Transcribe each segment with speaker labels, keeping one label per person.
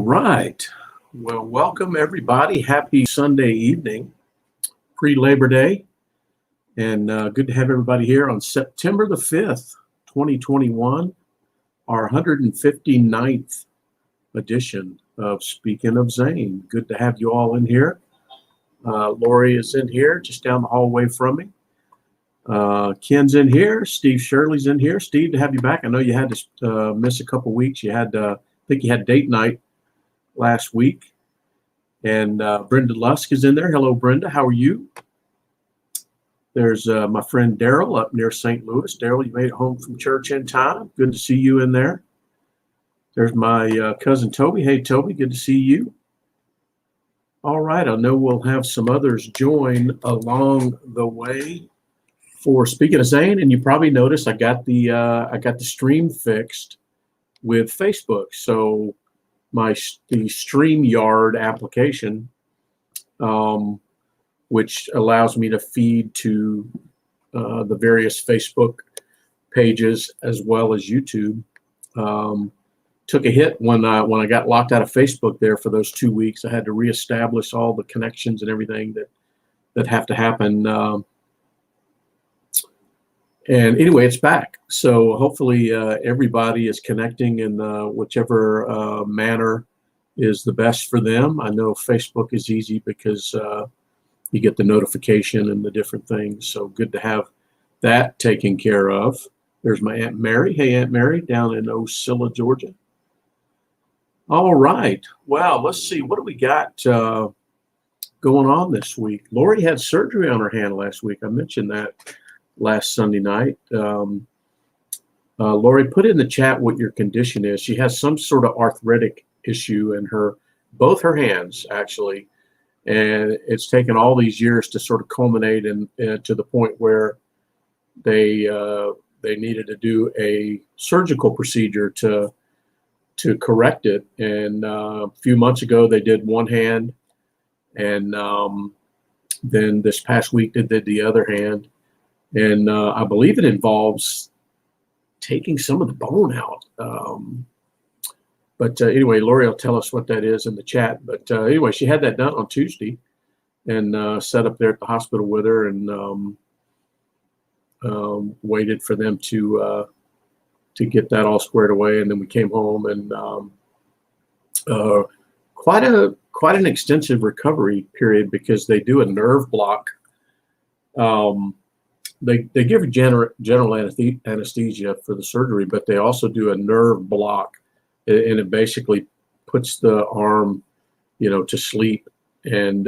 Speaker 1: right. Well, welcome everybody. Happy Sunday evening, pre-Labor Day. And good to have everybody here on September the 5th, 2021, our 159th edition of Speaking of Zane. Good to have you all in here. Lori is in here, just down the hallway from me. Ken's in here. Steve Shirley's in here. Steve, to have you back. I know you had to miss a couple weeks. You had, I think you had date night last week. And Brenda Lusk is in there. Hello, Brenda. How are you? There's my friend Daryl up near St. Louis. Daryl, you made it home from church in time. Good to see you in there. There's my cousin Toby. Hey, Toby, good to see you. All right, I know we'll have some others join along the way for Speaking of Zane, and you probably noticed I got the stream fixed with Facebook. So the StreamYard application, which allows me to feed to the various Facebook pages as well as YouTube, took a hit when I got locked out of Facebook there for those 2 weeks. I had to reestablish all the connections and everything that have to happen. And anyway, it's back. So hopefully everybody is connecting in whichever manner is the best for them. I know Facebook is easy because you get the notification and the different things. So good to have that taken care of. There's my Aunt Mary. Hey, Aunt Mary, down in Ocilla, Georgia. All right. Wow, let's see. What do we got going on this week? Lori had surgery on her hand last week. I mentioned that last Sunday night. Lori, put in the chat what your condition is. She has some sort of arthritic issue in both her hands, actually. And it's taken all these years to sort of culminate to the point where they needed to do a surgical procedure to correct it. And a few months ago, they did one hand. And then this past week, they did the other hand. And I believe it involves taking some of the bone out. But anyway, Lori will tell us what that is in the chat. But anyway, she had that done on Tuesday and sat up there at the hospital with her and waited for them to get that all squared away. And then we came home and quite an extensive recovery period because they do a nerve block. They give a general anesthesia for the surgery, but they also do a nerve block, and it basically puts the arm, to sleep. And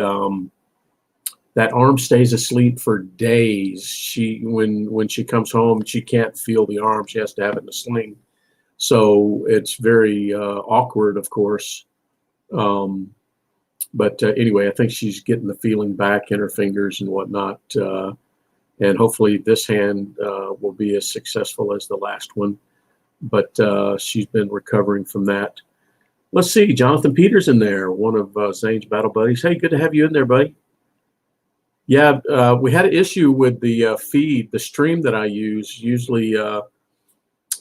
Speaker 1: that arm stays asleep for days. When she comes home, she can't feel the arm. She has to have it in a sling. So it's very awkward, of course. But anyway, I think she's getting the feeling back in her fingers and whatnot. And hopefully this hand will be as successful as the last one. But she's been recovering from that. Let's see, Jonathan Peters in there, one of Zane's battle buddies. Hey, good to have you in there, buddy. Yeah, we had an issue with the feed, the stream that I use. Usually I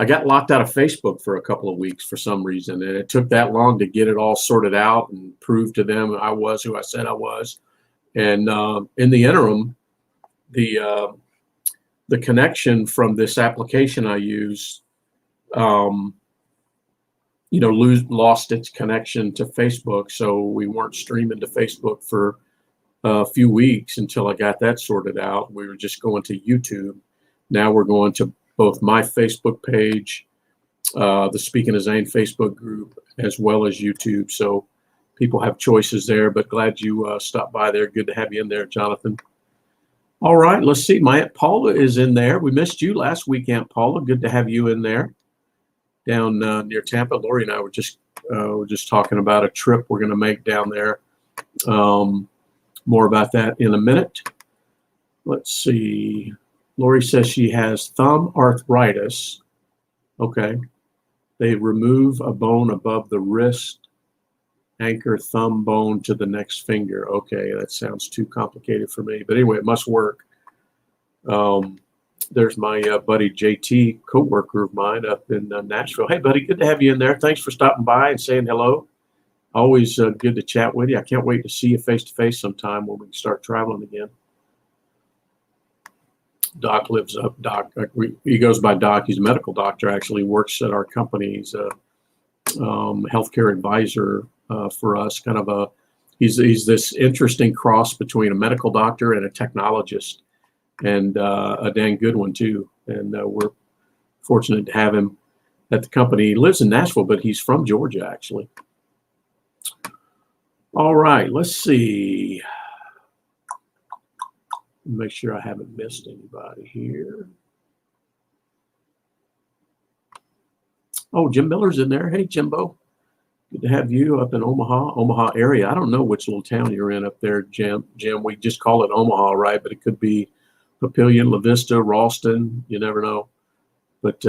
Speaker 1: got locked out of Facebook for a couple of weeks for some reason. And it took that long to get it all sorted out and prove to them I was who I said I was. And in the interim, the connection from this application I use, lost its connection to Facebook. So we weren't streaming to Facebook for a few weeks until I got that sorted out. We were just going to YouTube. Now we're going to both my Facebook page, the Speaking of Zane Facebook group, as well as YouTube. So people have choices there, but glad you stopped by there. Good to have you in there, Jonathan. All right, let's see. My Aunt Paula is in there. We missed you last week, Aunt Paula. Good to have you in there down near Tampa. Lori and I were just talking about a trip we're going to make down there. More about that in a minute. Let's see. Lori says she has thumb arthritis. Okay. They remove a bone above the wrist, anchor thumb bone to the next finger. Okay, that sounds too complicated for me. But anyway, it must work. There's my buddy JT, co-worker of mine up in Nashville. Hey, buddy, good to have you in there. Thanks for stopping by and saying hello. Always good to chat with you. I can't wait to see you face to face sometime when we can start traveling again. Doc lives up. Doc, he goes by Doc. He's a medical doctor. Actually, works at our company. He's a healthcare advisor for us. He's this interesting cross between a medical doctor and a technologist, and a dang good one too. And we're fortunate to have him at the company. He lives in Nashville, but he's from Georgia, actually. All right, let's see. Make sure I haven't missed anybody here. Oh, Jim Miller's in there. Hey, Jimbo. Good to have you up in Omaha area. I don't know which little town you're in up there, Jim. We just call it Omaha, right? But it could be Papillion, La Vista, Ralston. You never know. But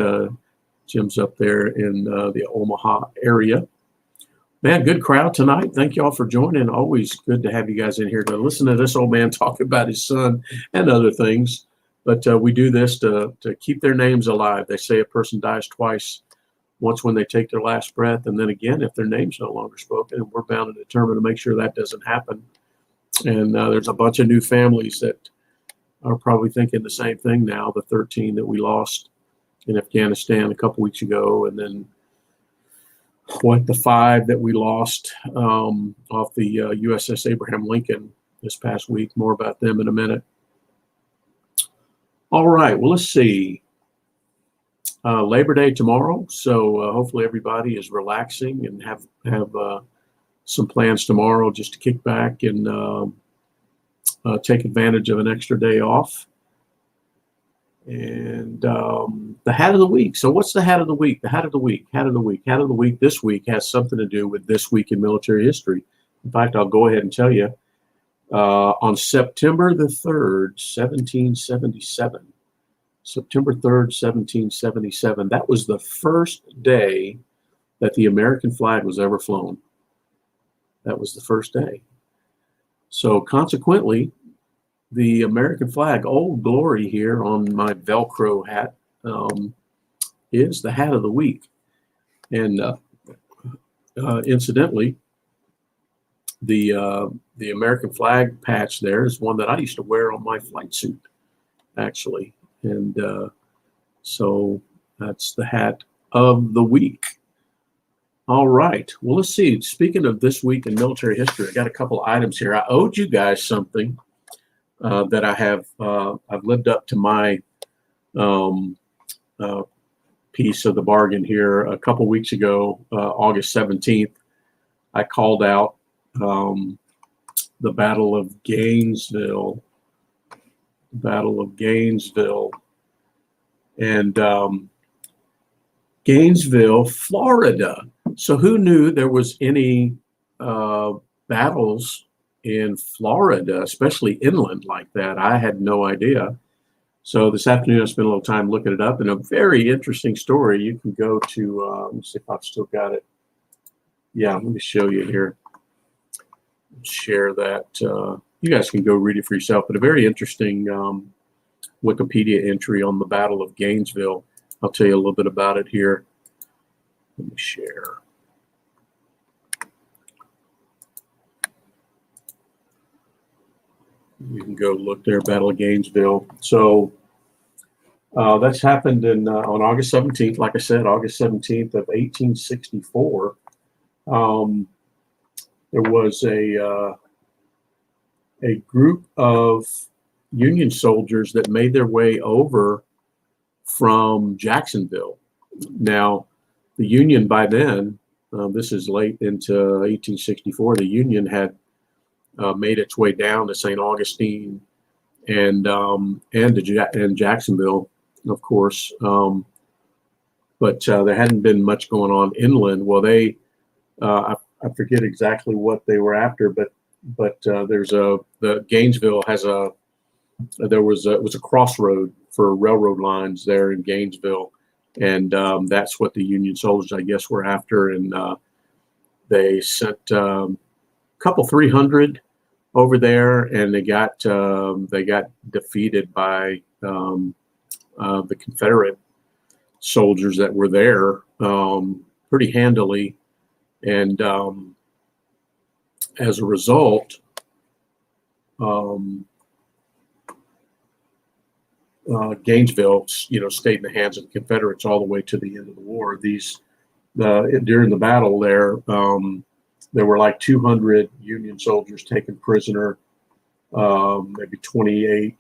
Speaker 1: Jim's up there in the Omaha area. Man, good crowd tonight. Thank you all for joining. Always good to have you guys in here to listen to this old man talk about his son and other things. But we do this to keep their names alive. They say a person dies twice, once when they take their last breath, and then again if their name's no longer spoken. And we're bound and determined to make sure that doesn't happen. And there's a bunch of new families that are probably thinking the same thing now, the 13 that we lost in Afghanistan a couple weeks ago, and then the 5 that we lost off the USS Abraham Lincoln this past week. More about them in a minute. All right, well, let's see. Labor Day tomorrow, so hopefully everybody is relaxing and have some plans tomorrow just to kick back and take advantage of an extra day off. And the hat of the week. So what's the hat of the week? The hat of the week, hat of the week, hat of the week this week has something to do with this week in military history. In fact, I'll go ahead and tell you, on September the 3rd, 1777, September 3rd, 1777, that was the first day that the American flag was ever flown. That was the first day. So consequently, the American flag, Old Glory here on my Velcro hat, is the hat of the week. And incidentally, the American flag patch there is one that I used to wear on my flight suit, actually. And so that's the hat of the week. All right. Well, let's see. Speaking of this week in military history, I got a couple items here. I owed you guys something. That I have, I've lived up to my piece of the bargain here. A couple weeks ago, August 17th, I called out the Battle of Gainesville. And Gainesville, Florida. So who knew there was any battles in Florida, especially inland like that? I had no idea. So this afternoon I spent a little time looking it up, and a very interesting story. You can go to, let me see if I've still got it. Yeah, let me show you here. Share that. You guys can go read it for yourself, but a very interesting Wikipedia entry on the Battle of Gainesville. I'll tell you a little bit about it here. Let me share. You can go look there, Battle of Gainesville. So that's happened on August 17th. Like I said, August 17th of 1864. There was a group of Union soldiers that made their way over from Jacksonville. Now, the Union by then, this is late into 1864, the Union had made its way down to St. Augustine and Jacksonville, of course. But there hadn't been much going on inland. Well, they, I forget exactly what they were after, but the Gainesville has it was a crossroad for railroad lines there in Gainesville. And that's what the Union soldiers, I guess, were after. And they sent couple 300 over there, and they got defeated by the Confederate soldiers that were there pretty handily. And as a result, Gainesville, stayed in the hands of the Confederates all the way to the end of the war. During the battle there were like 200 Union soldiers taken prisoner, maybe 28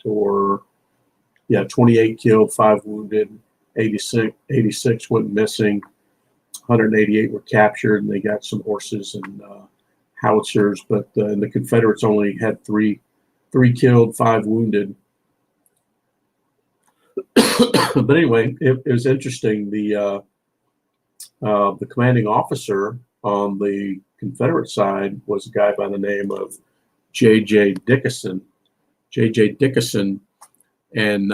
Speaker 1: killed, 5 wounded, 86 went missing, 188 were captured, and they got some horses and howitzers. But the Confederates only had three killed, 5 wounded. But anyway, it was interesting. The commanding officer on the Confederate side was a guy by the name of J.J. Dickinson. J.J. Dickinson, and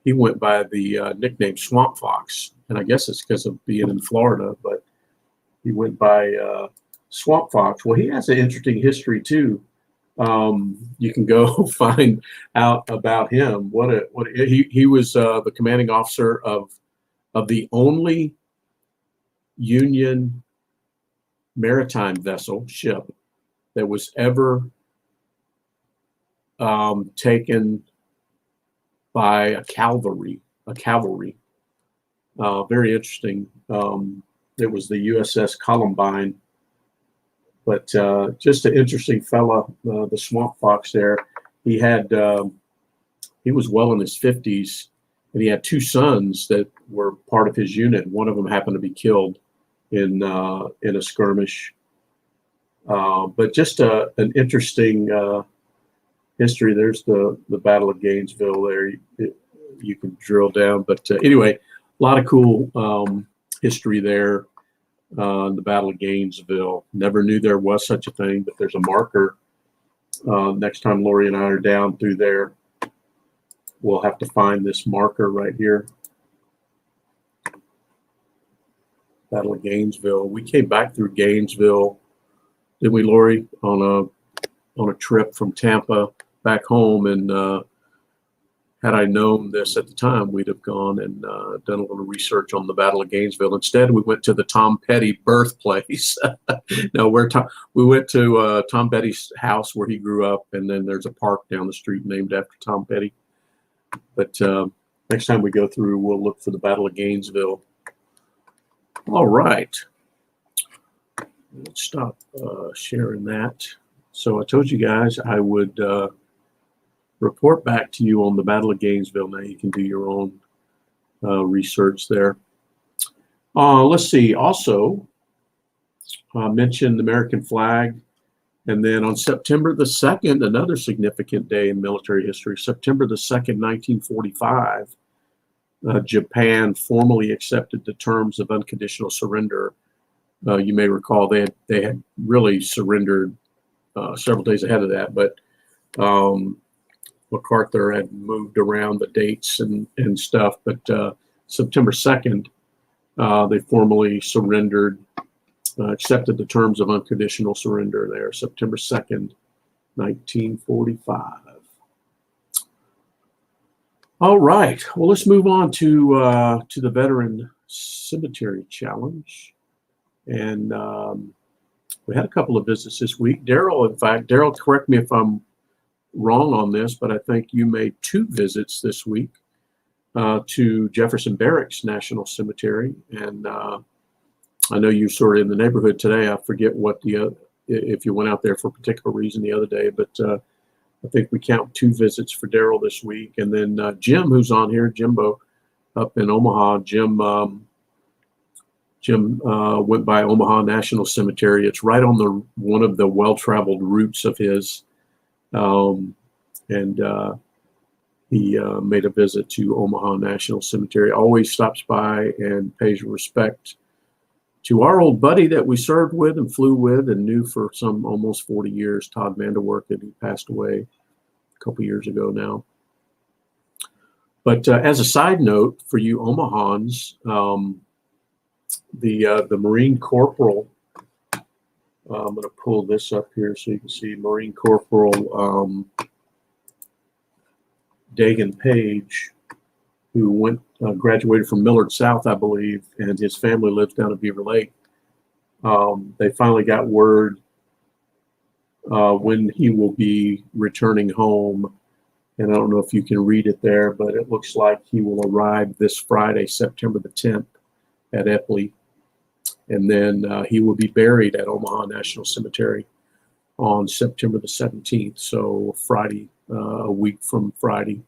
Speaker 1: he went by the nickname Swamp Fox. And I guess it's because of being in Florida, but he went by Swamp Fox. Well, he has an interesting history too. You can go find out about him. He was the commanding officer of the only Union maritime ship that was ever taken by a cavalry. Very interesting. It was the USS Columbine. But just an interesting fella, the Swamp Fox there. He was well in his 50s, and he had 2 sons that were part of his unit. One of them happened to be killed in a skirmish. But just an interesting history. There's the Battle of Gainesville there. You can drill down. But anyway, a lot of cool history there. The Battle of Gainesville. Never knew there was such a thing, but there's a marker. Next time Lori and I are down through there, we'll have to find this marker right here. Battle of Gainesville. We came back through Gainesville, didn't we, Lori, on a trip from Tampa back home, and had I known this at the time, we'd have gone and done a little research on the Battle of Gainesville. Instead, we went to the Tom Petty birthplace. No, we went to Tom Petty's house where he grew up, and then there's a park down the street named after Tom Petty. But next time we go through, we'll look for the Battle of Gainesville. All right. Let's stop sharing that. So I told you guys I would report back to you on the Battle of Gainesville. Now you can do your own research there. Let's see. Also, mentioned the American flag. And then on September the 2nd, another significant day in military history, September the 2nd, 1945, Japan formally accepted the terms of unconditional surrender. You may recall they had really surrendered several days ahead of that, but MacArthur had moved around the dates and stuff, but September 2nd, they formally surrendered, accepted the terms of unconditional surrender there, September 2nd, 1945. All right, well, let's move on to the Veteran Cemetery Challenge. And we had a couple of visits this week. Daryl, correct me if I'm wrong on this, but I think you made 2 visits this week to Jefferson Barracks National Cemetery, and I know you're sort of in the neighborhood today. I forget if you went out there for a particular reason the other day, but I think we count 2 visits for Daryl this week, and then Jim, who's on here, Jimbo, up in Omaha. Jim went by Omaha National Cemetery. It's right on one of the well-traveled routes of his. He made a visit to Omaha National Cemetery. Always stops by and pays respect to our old buddy that we served with and flew with and knew for some almost 40 years, Todd Vanderwerk, and he passed away a couple years ago now. But as a side note for you Omahans, the Marine Corporal, I'm going to pull this up here so you can see Marine Corporal Dagan Page, who graduated from Millard South, I believe, and his family lives down at Beaver Lake. They finally got word when he will be returning home. And I don't know if you can read it there, but it looks like he will arrive this Friday, September the 10th at Epley. And then he will be buried at Omaha National Cemetery on September the 17th. So Friday, a week from Friday.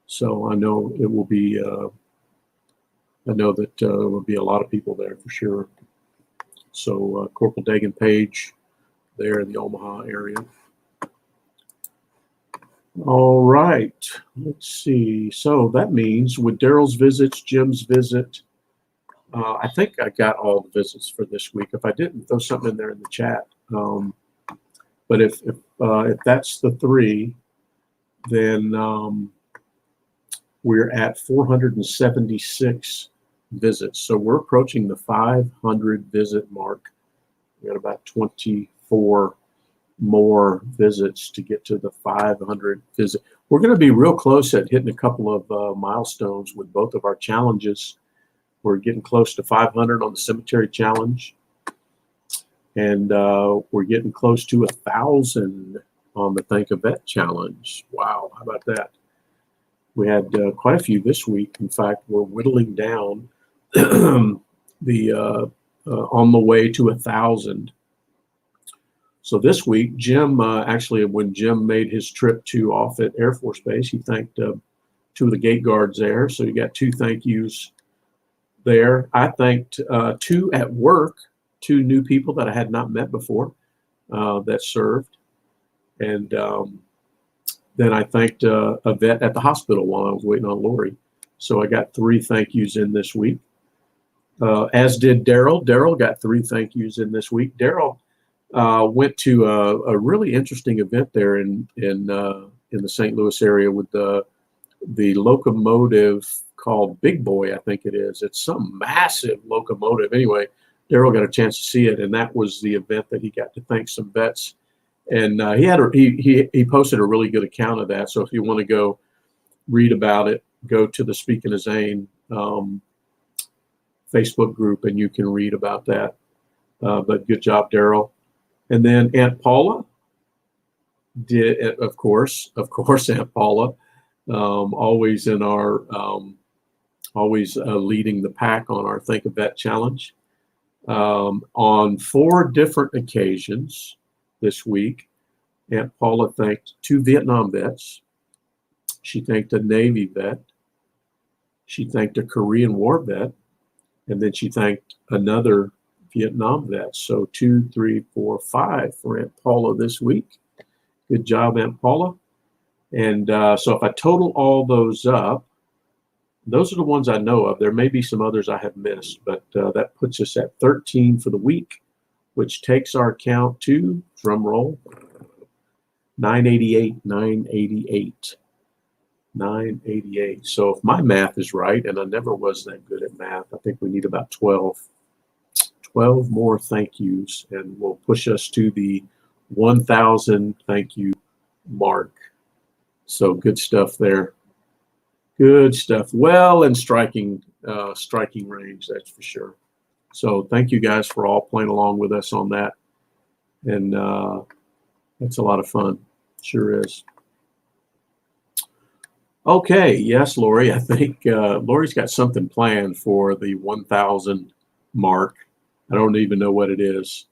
Speaker 1: So I know it will be, I know that there will be a lot of people there for sure. So Corporal Dagan Page there in the Omaha area. All right, let's see. So that means with Daryl's visits, Jim's visit, I think I got all the visits for this week. If I didn't, throw something in there in the chat. But if that's the three, then we're at 476 visits. So we're approaching the 500 visit mark. We got about 24 more visits to get to the 500 visit. We're going to be real close at hitting a couple of milestones with both of our challenges. We're getting close to 500 on the cemetery challenge, and we're getting close to 1,000 on the Thank a Vet challenge. Wow, how about that? We had quite a few this week. In fact, we're whittling down the on the way to 1,000. So this week, Jim, actually, when Jim made his trip to Offutt Air Force Base, he thanked two of the gate guards there. So you got two thank yous there. I thanked two at work, two new people that I had not met before that served. And then I thanked a vet at the hospital while I was waiting on Lori. So I got 3 thank yous in this week, as did Daryl. Daryl got 3 thank yous in this week. Daryl went to a really interesting event there in the St. Louis area with the locomotive called Big Boy, I think it is. It's some massive locomotive. Anyway, Daryl got a chance to see it, and that was the event that he got to thank some vets. And he posted a really good account of that. So if you want to go read about it, go to the Speaking of Zane Facebook group, and you can read about that. But good job, Daryl. And then Aunt Paula did, of course, Aunt Paula, always in our, always leading the pack on our Think a Vet challenge. On 4 different occasions this week, Aunt Paula thanked 2 Vietnam vets. She thanked a Navy vet. She thanked a Korean War vet. And then she thanked another Vietnam vets. So 2, 3, 4, 5 for Aunt Paula this week. Good job, Aunt Paula. And so if I total all those up, those are the ones I know of. There may be some others I have missed, but that puts us at 13 for the week, which takes our count to, drum roll, 988, 988, 988. So if my math is right, and I never was that good at math, I think we need about 12 more thank yous, and we'll push us to the 1,000 thank you mark. So good stuff there. Good stuff. Well, in striking range, that's for sure. So thank you guys for all playing along with us on that. And that's a lot of fun. Sure is. Okay. Yes, Lori, I think Lori's got something planned for the 1,000 mark. I don't even know what it is.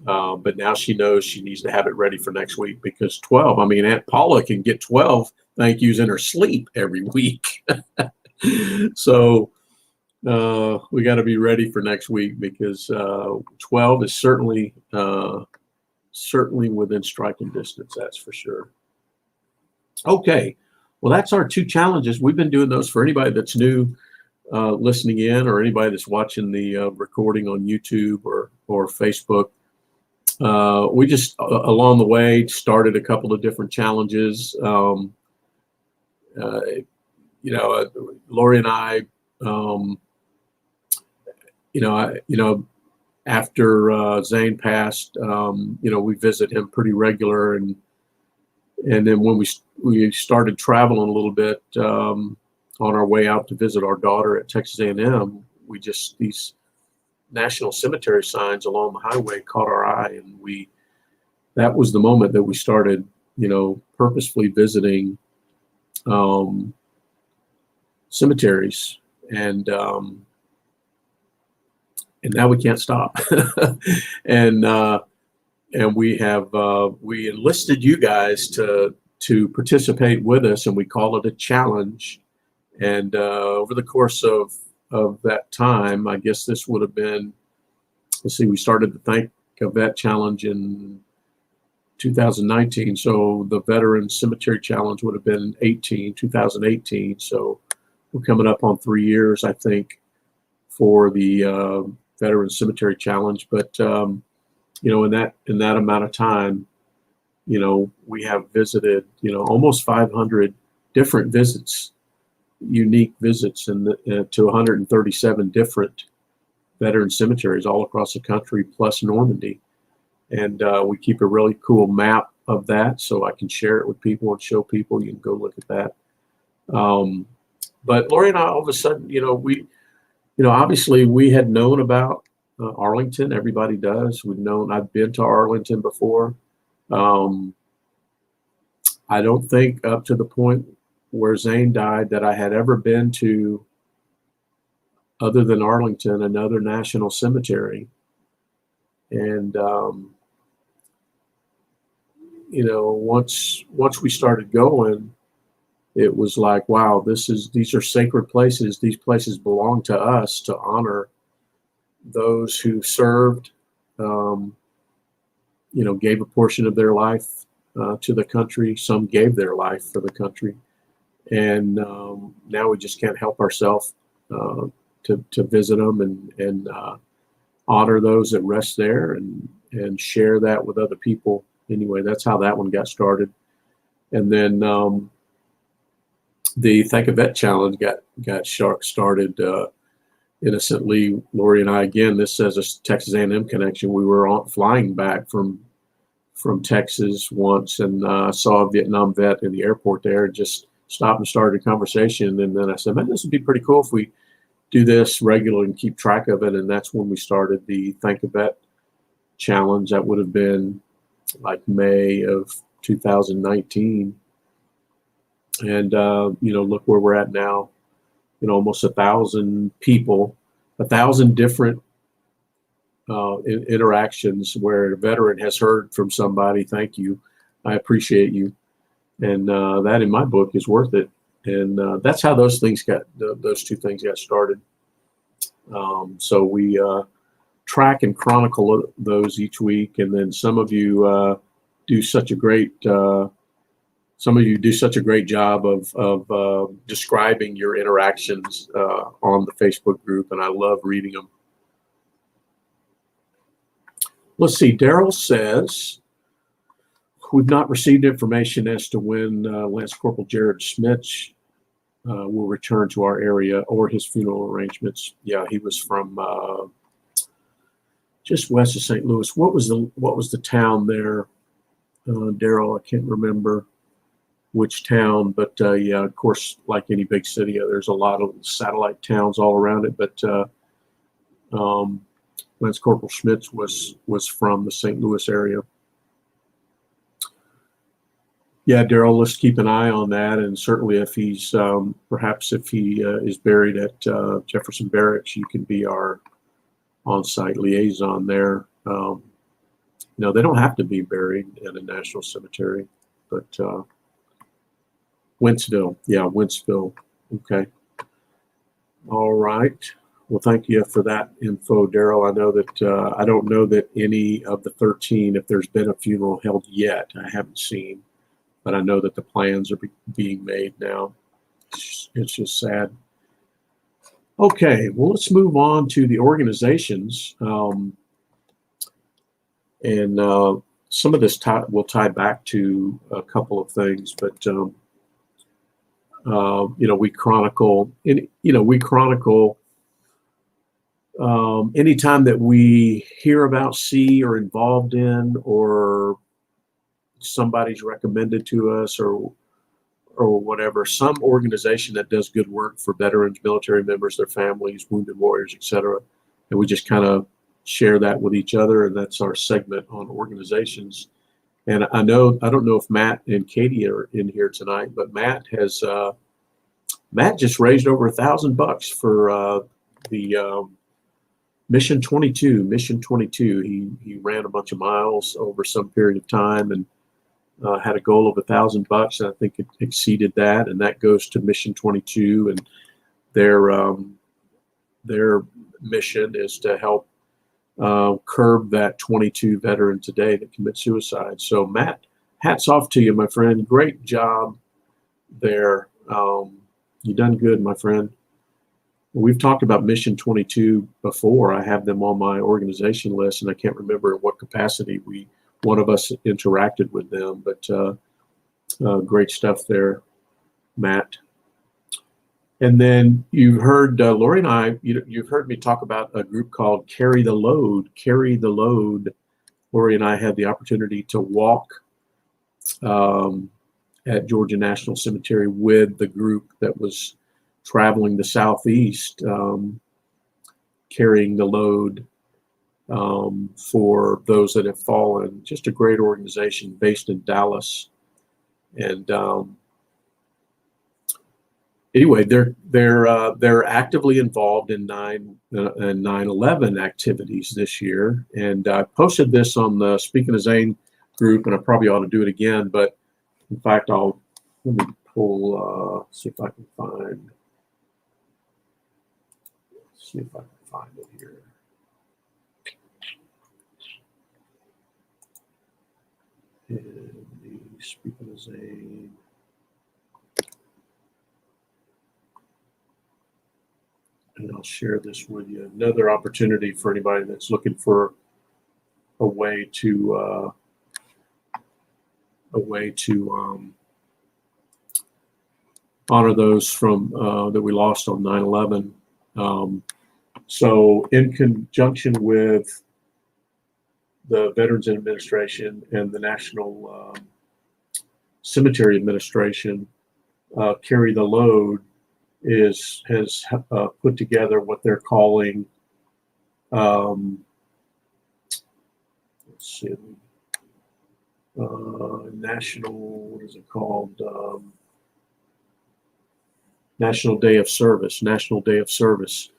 Speaker 1: But now she knows she needs to have it ready for next week, because 12, I mean, Aunt Paula can get 12 thank yous in her sleep every week. So we got to be ready for next week, because 12 is certainly within striking distance. That's for sure. Okay. Well, that's our 2 challenges. We've been doing those for anybody that's new listening in, or anybody that's watching the recording on YouTube or Facebook. We just along the way started a couple of different challenges. Lori and I, after Zane passed, we visit him pretty regular, and then when we started traveling a little bit on our way out to visit our daughter at Texas A&M, these national cemetery signs along the highway caught our eye, and we that was the moment that we started, purposefully visiting cemeteries, and now we can't stop. and we enlisted you guys to participate with us, and we call it a challenge. And over the course of that time, I guess this would have been, let's see, we started the Thank a Vet Challenge in 2019. So the Veteran Cemetery Challenge would have been 2018. So we're coming up on 3 years, I think, for the Veteran Cemetery Challenge. But in that amount of time, we have visited, almost 500 different visits, unique visits, to 137 different veteran cemeteries all across the country, plus Normandy. And we keep a really cool map of that, so I can share it with people and show people. You can go look at that. But Lori and I, all of a sudden, obviously we had known about Arlington. Everybody does. I've been to Arlington before. I don't think up to the point where Zane died that I had ever been to, other than Arlington, another national cemetery. And once we started going, it was like, wow, these are sacred places. These places belong to us to honor those who served, gave a portion of their life to the country. Some gave their life for the country. And now we just can't help ourselves to visit them and honor those that rest there and share that with other people. Anyway, that's how that one got started. And then the Thank a Vet Challenge got started innocently. Lori and I, again, this says a Texas A&M connection. We were flying back from Texas once, and saw a Vietnam vet in the airport there, and just stopped and started a conversation. And then I said, man, this would be pretty cool if we do this regularly and keep track of it. And that's when we started the Thank a Vet Challenge. That would have been like May of 2019. And, look where we're at now, almost 1,000 people, 1,000 different interactions where a veteran has heard from somebody, thank you, I appreciate you. And that in my book is worth it. And that's how those two things got started. So we track and chronicle those each week. And then some of you do such a great job of describing your interactions on the Facebook group, and I love reading them. Let's see, Daryl says, we've not received information as to when Lance Corporal Jared Schmidt will return to our area or his funeral arrangements. Yeah, he was from just west of St. Louis. What was the town there, Daryl? I can't remember which town, but yeah, of course, like any big city, there's a lot of satellite towns all around it. But Lance Corporal Schmitz was from the St. Louis area. Yeah, Daryl, let's keep an eye on that, and certainly if he's perhaps if he is buried at Jefferson Barracks, you can be our on-site liaison there. They don't have to be buried in a national cemetery, but Wentzville, yeah, Wentzville. Okay. All right. Well, thank you for that info, Daryl. I know that I don't know that any of the 13, if there's been a funeral held yet, I haven't seen, but I know that the plans are being made now. It's just sad. Okay, well, let's move on to the organizations. And some of this will tie back to a couple of things, but we chronicle anytime that we hear about, see, or involved in, or somebody's recommended to us, or whatever, some organization that does good work for veterans, military members, their families, wounded warriors, etc. And we just kind of share that with each other, and that's our segment on organizations. And I don't know if Matt and Katie are in here tonight, but Matt just raised over $1,000 for the Mission 22. Mission 22. He ran a bunch of miles over some period of time and had a goal of $1,000, and I think it exceeded that. And that goes to Mission 22, and their mission is to help curb that 22 veteran today that commit suicide. So Matt, hats off to you, my friend. Great job there. You done good, my friend. We've talked about Mission 22 before. I have them on my organization list, and I can't remember in what capacity one of us interacted with them, but great stuff there, Matt. And then you've heard Lori and I, you've heard me talk about a group called Carry the Load. Carry the Load. Lori and I had the opportunity to walk at Georgia National Cemetery with the group that was traveling the Southeast, carrying the load for those that have fallen. Just a great organization based in Dallas. And anyway, they're actively involved in 9/11 activities this year. And I posted this on the Speaking of Zane group, and I probably ought to do it again. But in fact, let me pull, see if I can find it here. And the Speaking of Zane. And I'll share this with you. Another opportunity for anybody that's looking for a way to honor those from that we lost on 9/11. So in conjunction with the Veterans Administration and the National Cemetery Administration, Carry the Load has put together what they're calling, let's see, what is it called? National Day of Service. National Day of Service.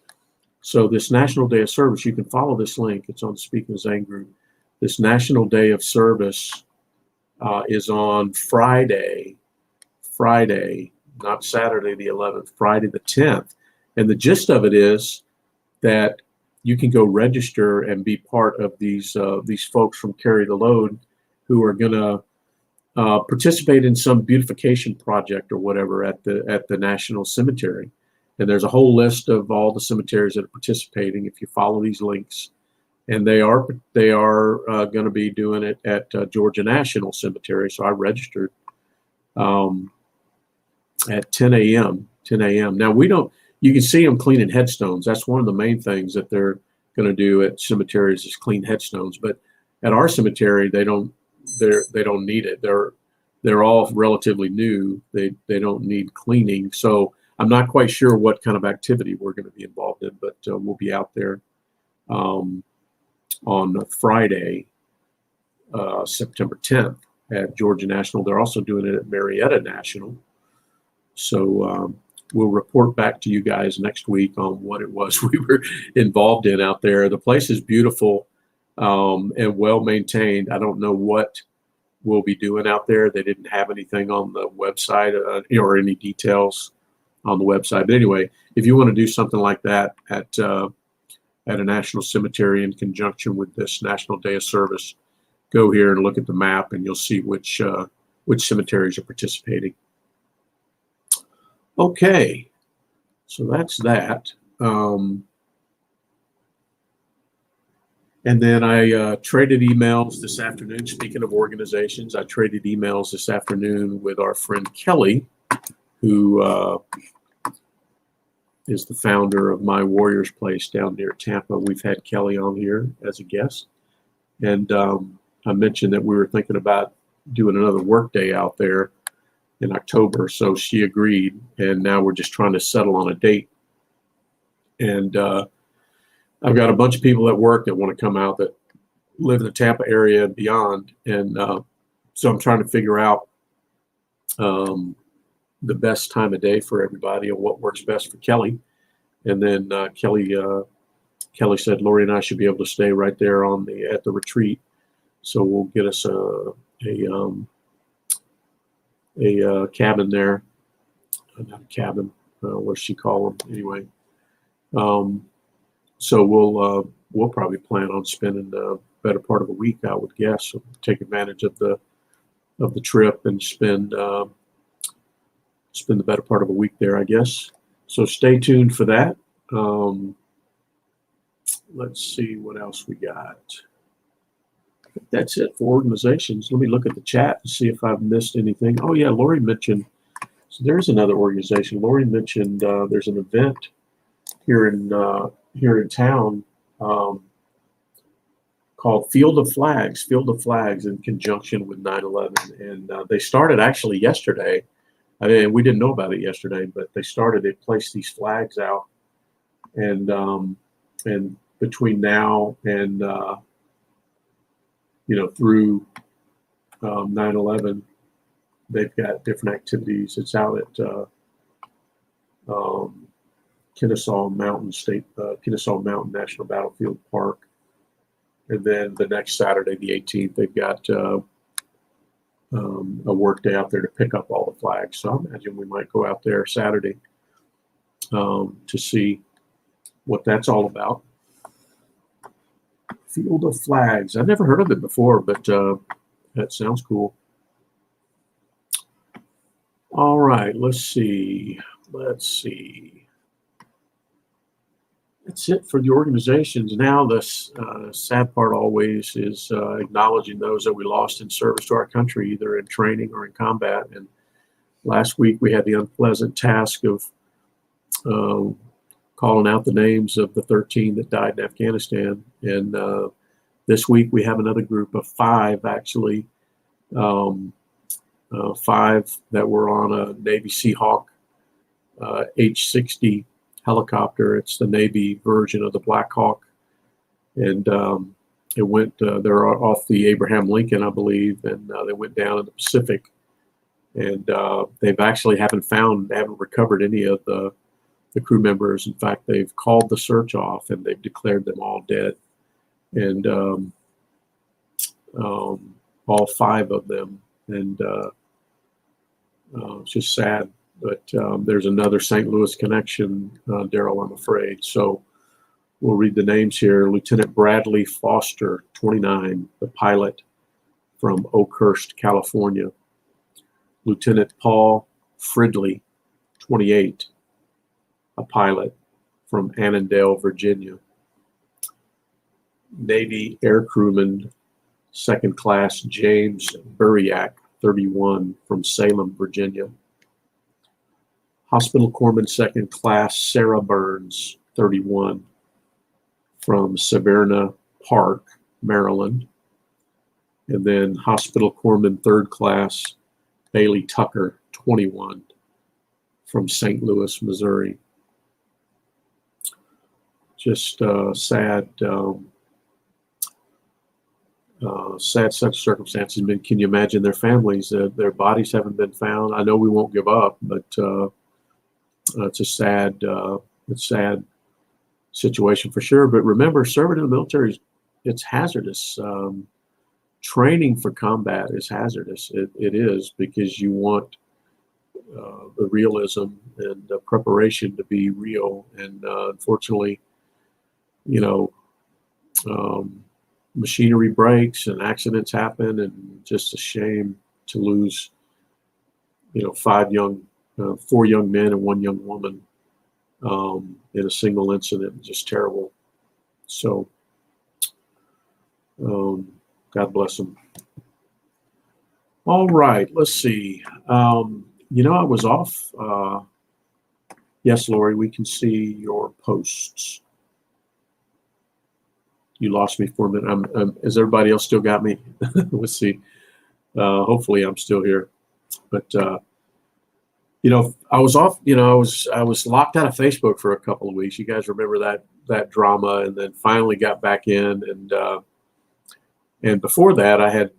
Speaker 1: So this National Day of Service, you can follow this link. It's on Speaking of Zane group. This National Day of Service is on Friday, not Saturday the 11th, Friday the 10th. And the gist of it is that you can go register and be part of these folks from Carry the Load who are going to participate in some beautification project or whatever at the National Cemetery. And there's a whole list of all the cemeteries that are participating if you follow these links. And they are going to be doing it at Georgia National Cemetery. So I registered at 10 a.m. Now you can see them cleaning headstones. That's one of the main things that they're going to do at cemeteries is clean headstones. But at our cemetery, they don't need it. They're all relatively new. They don't need cleaning. So I'm not quite sure what kind of activity we're going to be involved in, but we'll be out there on Friday, September 10th at Georgia National. They're also doing it at Marietta National. So we'll report back to you guys next week on what it was we were involved in out there. The place is beautiful and well maintained. I don't know what we'll be doing out there. They didn't have anything on the website or any details on the website. But anyway, if you want to do something like that at a national cemetery in conjunction with this National Day of Service, go here and look at the map, and you'll see which cemeteries are participating. Okay, so that's that. And then I traded emails this afternoon. Speaking of organizations, I traded emails this afternoon with our friend Kelly, who is the founder of My Warriors Place down near Tampa. We've had Kelly on here as a guest. And I mentioned that we were thinking about doing another work day out there in October. So she agreed. And now we're just trying to settle on a date. And I've got a bunch of people at work that want to come out that live in the Tampa area and beyond. And So I'm trying to figure out the best time of day for everybody and what works best for Kelly. And then Kelly said Lori and I should be able to stay right there at the retreat. So we'll get us a cabin there. Not a cabin. What does she call them? Anyway. So we'll probably plan on spending the better part of a week, I would guess. So take advantage of the trip and spend the better part of a week there, I guess. So stay tuned for that. Let's see what else we got. That's it for organizations. Let me look at the chat and see if I've missed anything. Oh yeah, Lori mentioned, so there's another organization. Lori mentioned there's an event here in town called Field of Flags in conjunction with 9/11. And they started actually yesterday. I mean, we didn't know about it yesterday, but they placed these flags out. And between now and, through 9/11, they've got different activities. It's out at Kennesaw Mountain National Battlefield Park. And then the next Saturday, the 18th, they've got a work day out there to pick up all the flags. So I imagine we might go out there Saturday to see what that's all about. Field of Flags. I've never heard of it before, but that sounds cool. All right, let's see. That's it for the organizations. Now, the sad part always is acknowledging those that we lost in service to our country, either in training or in combat. And last week we had the unpleasant task of calling out the names of the 13 that died in Afghanistan. And this week we have another group of 5, actually, 5 that were on a Navy Seahawk H-60 helicopter. It's the Navy version of the Black Hawk. And it went, they're off the Abraham Lincoln, I believe, and they went down in the Pacific. And they've actually haven't recovered any of the crew members. In fact, they've called the search off and they've declared them all dead. And all 5 of them. And it's just sad. But there's another St. Louis connection, Daryl, I'm afraid. So we'll read the names here. Lieutenant Bradley Foster, 29, the pilot from Oakhurst, California. Lieutenant Paul Fridley, 28, a pilot from Annandale, Virginia. Navy Air Crewman, 2nd Class James Buriak, 31, from Salem, Virginia. Hospital Corpsman 2nd Class Sarah Burns, 31, from Severna Park, Maryland. And then Hospital Corpsman 3rd Class Bailey Tucker, 21, from St. Louis, Missouri. Just sad such circumstances. I mean, can you imagine their families? Their bodies haven't been found. I know we won't give up, but it's a sad situation for sure. But remember, serving in the military, it's hazardous. Training for combat is hazardous. It is, because you want the realism and the preparation to be real. And unfortunately, machinery breaks and accidents happen, and just a shame to lose, 4 young men and 1 young woman in a single incident. Just terrible. So God bless them. All right, let's see. I was off. Yes, Lori, we can see your posts. You lost me for a minute. Has everybody else still got me? Let's see. Hopefully I'm still here. But I was off. I was locked out of Facebook for a couple of weeks. You guys remember that drama, and then finally got back in. And before that, I had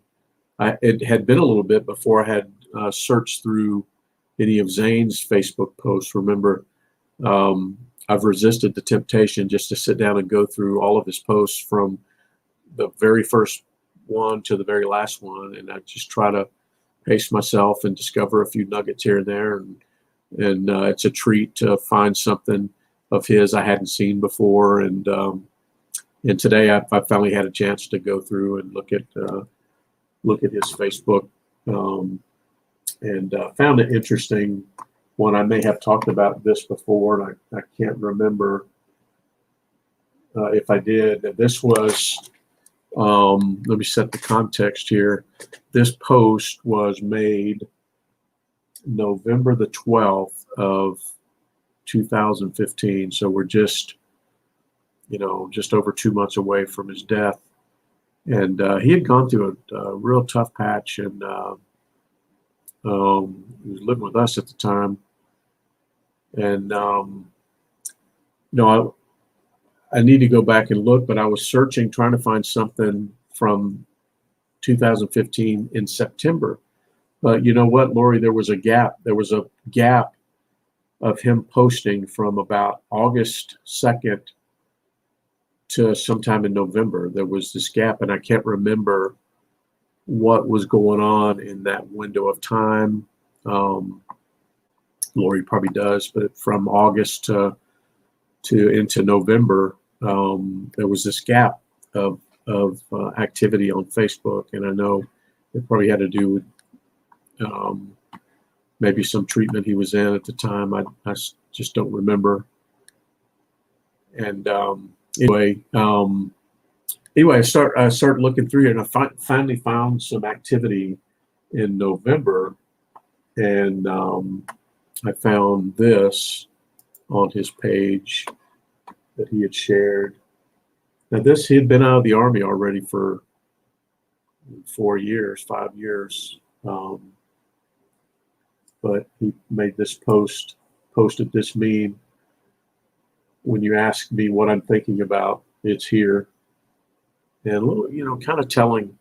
Speaker 1: it had been a little bit before I had searched through any of Zane's Facebook posts. Remember, I've resisted the temptation just to sit down and go through all of his posts from the very first one to the very last one, and I just try to pace myself and discover a few nuggets here and there, and it's a treat to find something of his I hadn't seen before, and today I finally had a chance to go through and look at his Facebook, and found it interesting. One, I may have talked about this before, and I can't remember if I did. This was, let me set the context here. This post was made November the 12th of 2015. So we're just over 2 months away from his death. And he had gone through a real tough patch, and he was living with us at the time. And, I need to go back and look, but I was searching, trying to find something from 2015 in September. But you know what, Lori, there was a gap. There was a gap of him posting from about August 2nd to sometime in November. There was this gap, and I can't remember what was going on in that window of time. Lori probably does, but from August to into November, there was this gap of activity on Facebook, and I know it probably had to do with maybe some treatment he was in at the time. I just don't remember. And anyway, I started looking through here, and I finally found some activity in November, and I found this on his page that he had shared. Now he had been out of the Army already for 5 years. But he made this posted this meme. When you ask me what I'm thinking about, it's here. And a little, kind of telling,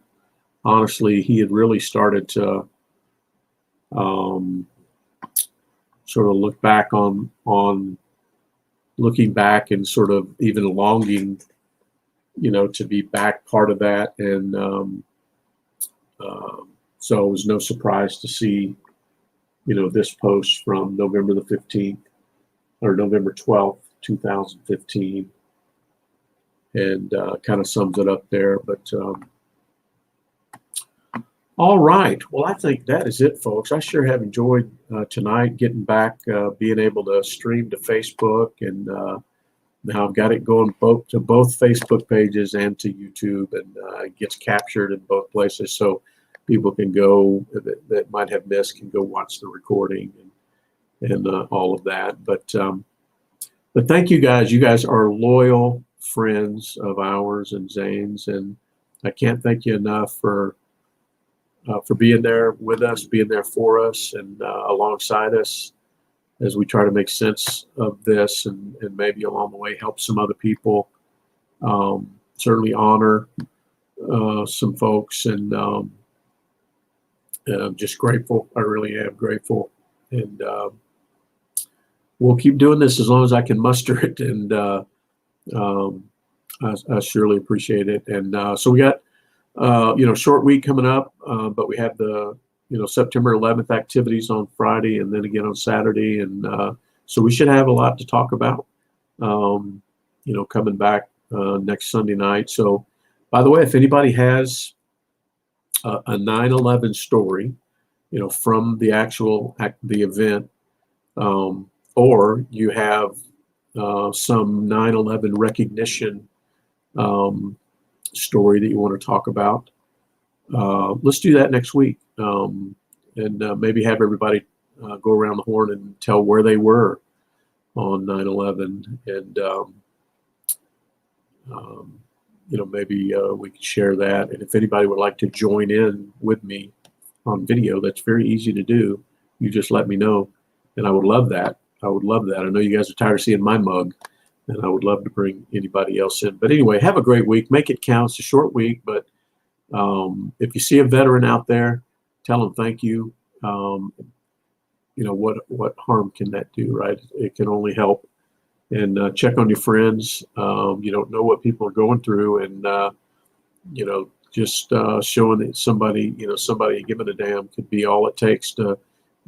Speaker 1: honestly, he had really started to sort of look back on looking back and sort of even longing, to be back part of that. And so it was no surprise to see, this post from November the 15th or November 12th, 2015, and kind of sums it up there. But all right. Well, I think that is it, folks. I sure have enjoyed tonight getting back, being able to stream to Facebook, and now I've got it going to both Facebook pages and to YouTube, and it gets captured in both places, so people can go that might have missed can go watch the recording and all of that. But thank you guys. You guys are loyal friends of ours and Zane's, and I can't thank you enough for being there with us, being there for us, and alongside us as we try to make sense of this, and maybe along the way help some other people. Certainly honor some folks, and I'm just grateful. I really am grateful, and we'll keep doing this as long as I can muster it, and I surely appreciate it. And so we got short week coming up, but we have the September 11th activities on Friday, and then again on Saturday, and so we should have a lot to talk about. Coming back next Sunday night. So, by the way, if anybody has a 9/11 story, from the actual the event, or you have some 9/11 recognition story that you want to talk about, let's do that next week, and maybe have everybody go around the horn and tell where they were on 9/11, and maybe we could share that. And if anybody would like to join in with me on video, that's very easy to do. You just let me know, and I would love that. I know you guys are tired of seeing my mug, and I would love to bring anybody else in. But anyway, have a great week. Make it count. It's a short week, but If you see a veteran out there, tell them thank you. What harm can that do, right? It can only help. And check on your friends. You don't know what people are going through, and just showing that somebody giving a damn could be all it takes to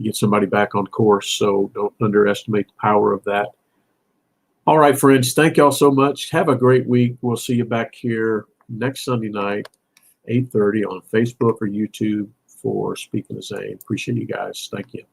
Speaker 1: get somebody back on course. So don't underestimate the power of that. All right, friends, thank y'all so much. Have a great week. We'll see you back here next Sunday night, 8:30 on Facebook or YouTube for Speaking of Zane. Appreciate you guys. Thank you.